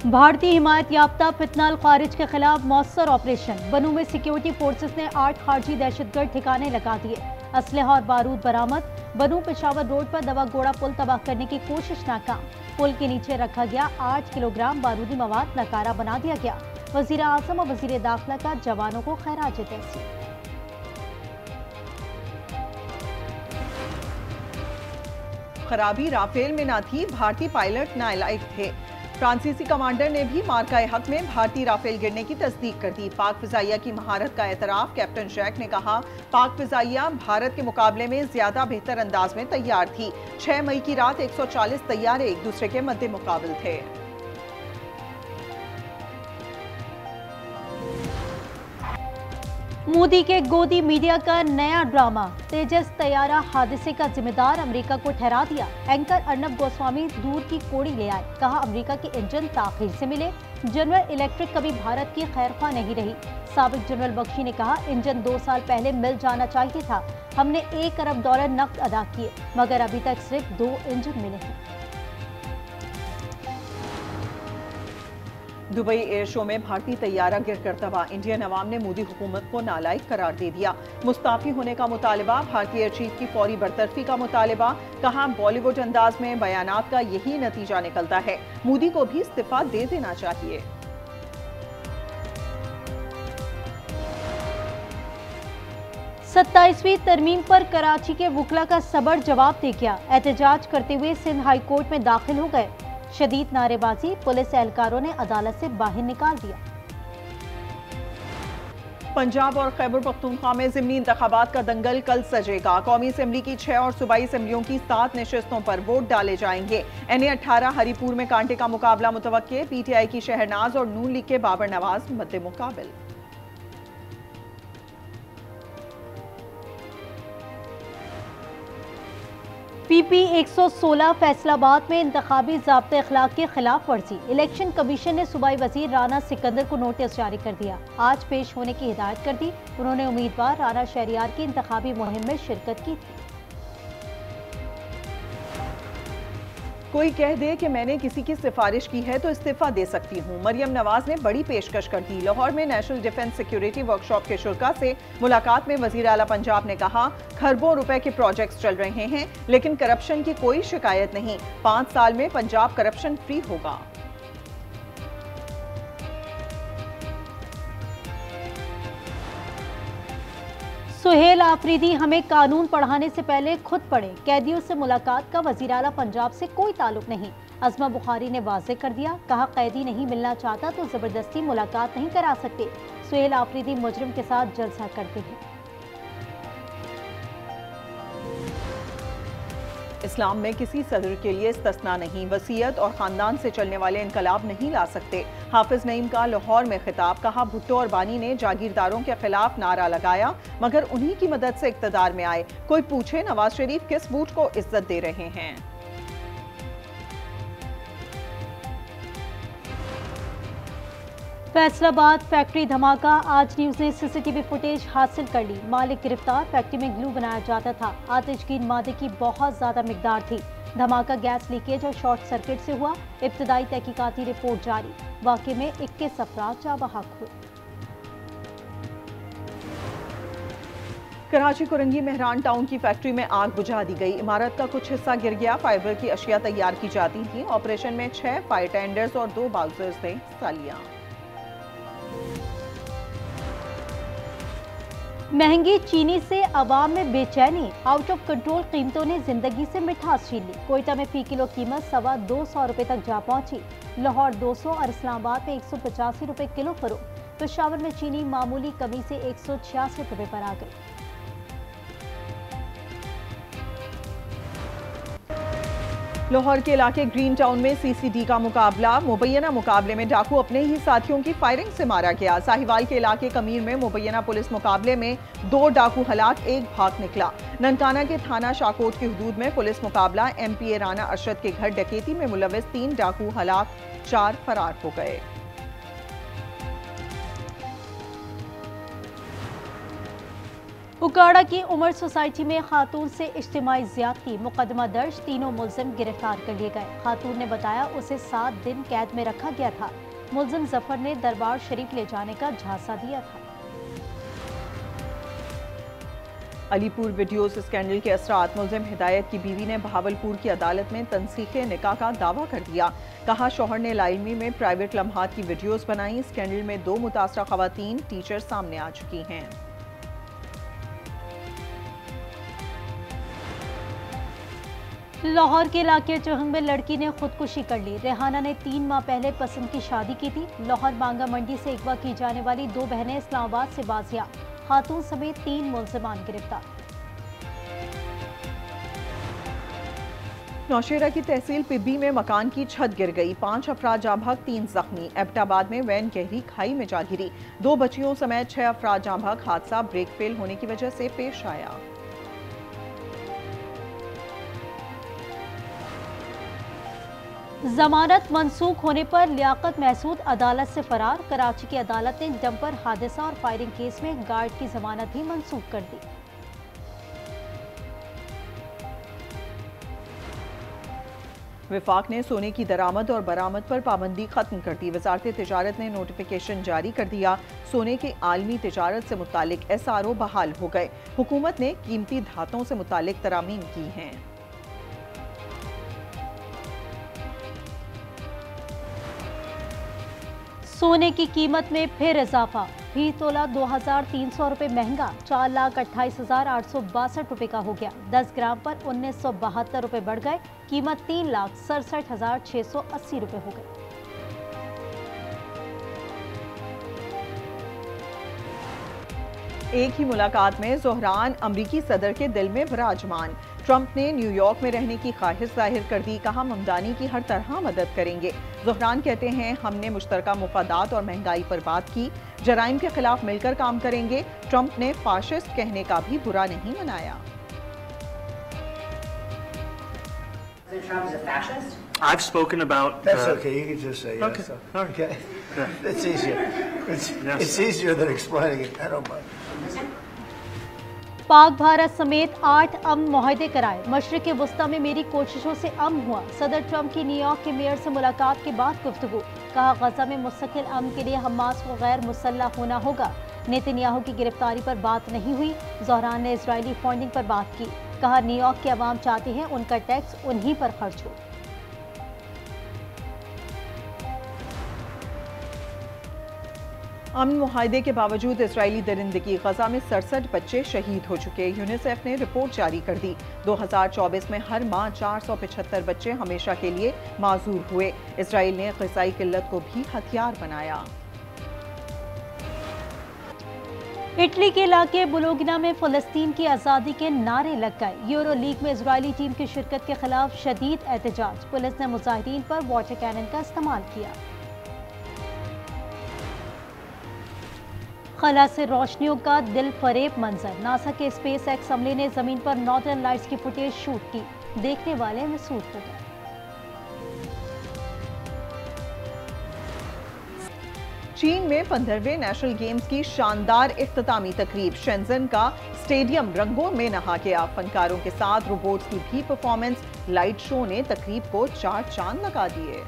भारतीय हिमायत याफ्ता फितना अल खारिज के खिलाफ मौसर ऑपरेशन। बनू में सिक्योरिटी फोर्सेस ने 8 खारजी दहशतगर्द ठिकाने लगा दिए। असलहा और बारूद बरामद। बनू पेशावर रोड पर दवा गोड़ा पुल तबाह करने की कोशिश नाकाम। पुल के नीचे रखा गया 8 किलोग्राम बारूदी मवाद नकारा बना दिया गया। वजीर आजम और वजीर दाखिला का जवानों को खैराज तहसीन। खराबी राफेल में ना थी, भारतीय पायलट नालायक थे। फ्रांसीसी कमांडर ने भी मार्का हक में भारतीय राफेल गिरने की तस्दीक कर दी। पाक फिजाइया की महारत का एतराफ। कैप्टन जैक ने कहा, पाक फिजाइया भारत के मुकाबले में ज्यादा बेहतर अंदाज में तैयार थी। 6 मई की रात 140 तैयारे एक दूसरे के मद्दे मुकाबल थे। मोदी के गोदी मीडिया का नया ड्रामा। तेजस तैयारा हादसे का जिम्मेदार अमेरिका को ठहरा दिया। एंकर अर्नब गोस्वामी दूर की कोड़ी ले आए। कहा, अमेरिका के इंजन ताखीर से मिले। जनरल इलेक्ट्रिक कभी भारत की खैरख्वाह नहीं रही। साबिक जनरल बख्शी ने कहा, इंजन 2 साल पहले मिल जाना चाहिए था। हमने $1 अरब नकद अदा किए, मगर अभी तक सिर्फ 2 इंजन मिले हैं। दुबई एयर शो में भारतीय तैयारा गिरकर तबाह। इंडियन अवाम ने मोदी हुकूमत को नालायक करार दे दिया। मुस्ताफी होने का मुतालबा। भारतीय एयर चीफ की फौरी बरतरफी का मुतालबा। कहा, बॉलीवुड अंदाज में बयानात का यही नतीजा निकलता है। मोदी को भी इस्तीफा दे देना चाहिए। सत्ताईसवीं तरमीम पर कराची के वुकला का सबड़ जवाब दे गया। एहतजाज करते हुए सिंध हाई कोर्ट में दाखिल हो गए। शदीद नारेबाजी। पुलिस एहलकारों ने अदालत से बाहर निकाल दिया। पंजाब और खैबर पख्तूनख्वा में ज़िमनी इंतखाबात का दंगल कल सजेगा। कौमी असेंबली की 6 और सूबाई असेंबलियों की 7 नशिस्तों पर वोट डाले जाएंगे। NA-18 हरीपुर में कांटे का मुकाबला मुतवक्के। PTI की शहरनाज और नून लीग के बाबर नवाज मद्दे मुकाबिल। PP 116 फैसलाबाद में इंतखाबी ज़ाब्ते अखलाक के खिलाफ वर्जी। इलेक्शन कमीशन ने सूबाई वजीर राना सिकंदर को नोटिस जारी कर दिया। आज पेश होने की हिदायत कर दी। उन्होंने उम्मीदवार राना शहरियार की इंतखाबी मुहिम में शिरकत की थी। कोई कह दे कि मैंने किसी की सिफारिश की है तो इस्तीफा दे सकती हूँ। मरियम नवाज ने बड़ी पेशकश कर दी। लाहौर में नेशनल डिफेंस सिक्योरिटी वर्कशॉप के शुरा से मुलाकात में वजीर आला पंजाब ने कहा, खरबों रुपए के प्रोजेक्ट्स चल रहे हैं, लेकिन करप्शन की कोई शिकायत नहीं। 5 साल में पंजाब करप्शन फ्री होगा। सुहेल आफरीदी, हमें कानून पढ़ाने से पहले खुद पढ़े। कैदियों से मुलाकात का वजीर आला पंजाब से कोई ताल्लुक नहीं। अज़मा बुखारी ने वाज़ेह कर दिया। कहा, कैदी नहीं मिलना चाहता तो जबरदस्ती मुलाकात नहीं करा सकते। सुहेल आफरीदी मुजरिम के साथ जलसा करते हैं। इस्लाम में किसी सदर के लिए इस्तिस्ना नहीं। वसीयत और खानदान से चलने वाले इनकलाब नहीं ला सकते। हाफिज नईम का लाहौर में खिताब। कहा, भुट्टो और बानी ने जागीरदारों के खिलाफ नारा लगाया, मगर उन्हीं की मदद से इक्तदार में आए। कोई पूछे नवाज शरीफ किस बूट को इज्जत दे रहे हैं। फैसलाबाद फैक्ट्री धमाका। आज न्यूज ने CCTV फुटेज हासिल कर ली। मालिक गिरफ्तार। फैक्ट्री में ग्लू बनाया जाता था। आतिशगीन मादे की बहुत ज्यादा मिकदार थी। धमाका गैस लीकेज और शॉर्ट सर्किट से हुआ। इब्तदाई तहकीकाती रिपोर्ट जारी। वाकये में 21 अफराद जाँ बहक हुए। कराची कुरंगी मेहरान टाउन की फैक्ट्री में आग बुझा दी गई। इमारत का कुछ हिस्सा गिर गया। फाइबर की अशिया तैयार की जाती थी। ऑपरेशन में 6 फायर टेंडर्स और 2 बाउजर्स ने हिस्सा लिया। महंगी चीनी से अवाम में बेचैनी। आउट ऑफ कंट्रोल कीमतों ने जिंदगी से मिठास छीन ली। कोयटा में फी किलो कीमत 225 रुपए तक जा पहुंची। लाहौर 200 और इस्लामाबाद में 185 रुपए किलो फरोख्त। पेशावर में चीनी मामूली कमी से 166 रुपए पर आ गई। लाहौर के इलाके ग्रीन टाउन में CCD का मुकाबला। मुबैना मुकाबले में डाकू अपने ही साथियों की फायरिंग से मारा गया। साहिवाल के इलाके कमीर में मुबैना पुलिस मुकाबले में 2 डाकू हलाक, 1 भाग निकला। ननकाना के थाना शाकोट की हदूद में पुलिस मुकाबला। MPA राना अरशद के घर डकैती में मुलविस 3 डाकू हलाक, 4 फरार हो गए। उकाड़ा की उमर सोसाइटी में खातून से इज्तिमाई ज़्यादती, मुकदमा दर्ज, तीनों मुल्जिम गिरफ्तार कर लिए गए। खातून ने बताया उसे 7 दिन कैद में रखा गया था। मुल्जिम जफर ने दरबार शरीफ ले जाने का झांसा दिया था। अलीपुर वीडियोस स्कैंडल के असरात, मुल्जिम हिदायत की बीवी ने बहावलपुर की अदालत में तनसीखे निकाह का दावा कर दिया। कहा शौहर ने लाइलमी में प्राइवेट लम्हात की वीडियोस बनाई। स्कैंडल में 2 मुतासरा खवातीन टीचर सामने आ चुकी हैं। लाहौर के इलाके चौहंग में लड़की ने खुदकुशी कर ली। रेहाना ने 3 माह पहले पसंद की शादी की थी। लाहौर बांगा मंडी से अगवा की जाने वाली 2 बहनें इस्लामाबाद से बाजियाब, खातून समेत 3 मुल्जिमान गिरफ्तार। नौशेरा की तहसील पिब्बी में मकान की छत गिर गई, 5 अफराद जाँ बहक, 3 जख्मी। एबटाबाद में वैन गहरी खाई में जा गिरी, 2 बच्चियों समेत 6 अफराद जाँ बहक। हादसा ब्रेक फेल होने की वजह से पेश आया। जमानत मंसूख होने पर लियाकत महसूद अदालत से फरार। कराची की अदालत ने डंपर हादसा और फायरिंग केस में गार्ड की जमानत भी मंसूख कर दी। विफाक ने सोने की दरामद और बरामद पर पाबंदी खत्म कर दी। वजारत तिजारत ने नोटिफिकेशन जारी कर दिया। सोने के आलमी तिजारत से मुतालिक SRO बहाल हो गए। हुकूमत ने कीमती धातों से मुतालिक तरामीम की हैं। सोने की कीमत में फिर इजाफा, फी तोला 2300 रुपये महंगा, 4,28,862 रुपये का हो गया। 10 ग्राम पर 1972 रुपये बढ़ गए, कीमत 3,67,680 रुपये हो गई। एक ही मुलाकात में ज़ोहरान अमरीकी सदर के दिल में विराजमान। ट्रंप ने न्यूयॉर्क में रहने की ख्वाहिश जाहिर कर दी। कहा ममदानी की हर तरह मदद करेंगे। ज़ोहरान कहते हैं हमने मुश्तरका मुफादात और महंगाई पर बात की, जराइम के खिलाफ मिलकर काम करेंगे। ट्रंप ने फाशिस्ट कहने का भी बुरा नहीं मनाया। I've spoken about. That's okay. You can just say yes. Okay. Okay. It's easier. It's easier than explaining it. I don't mind. Pak Bharat समेत 8 अमन मुआहदे कराए। मशरिक़ वस्ता में मेरी कोशिशों से अमन हुआ। सदर ट्रंप की न्यूयॉर्क के मेयर से मुलाकात के बाद गुफ्तगू। कहा गजा में मुस्तकिल अमन के लिए हमास को गैर मुसल्लह होना होगा। नेतन्याहू की गिरफ्तारी पर बात नहीं हुई। ज़ोहरान ने इजरायली फंडिंग पर बात की। कहा न्यूयॉर्क के अवाम चाहते हैं उनका टैक्स उन्हीं पर खर्च हो। अमन मुआहदे के बावजूद इजरायली दरिंदगी, गजा में 67 बच्चे शहीद हो चुके। यूनिसेफ ने रिपोर्ट जारी कर दी। 2024 में हर माह 475 बच्चे हमेशा के लिए माजूर हुए। इजराइल ने ग़िज़ाई किल्लत को भी हथियार बनाया। इटली के इलाके बुलोगिना में फ़लस्तीन की आज़ादी के नारे लग गए। यूरो लीग में इजरायली टीम की शिरकत के खिलाफ शदीद एहतजाज। पुलिस ने मुजाहिरीन पर वाटर कैनन का इस्तेमाल किया। खला से रोशनियों का दिल फरेब मंजर। नासा के स्पेस एक्स अमले ने जमीन पर नॉर्दर्न लाइट्स की फुटेज शूट की। देखने वाले महसूस हो गए। चीन में 15वें नेशनल गेम्स की शानदार इख्तितामी तकरीब। शेंजन का स्टेडियम रंगों में नहा गया। फनकारों के साथ रोबोट्स की भी परफॉर्मेंस। लाइट शो ने तकरीब को 4 चांद लगा दिए।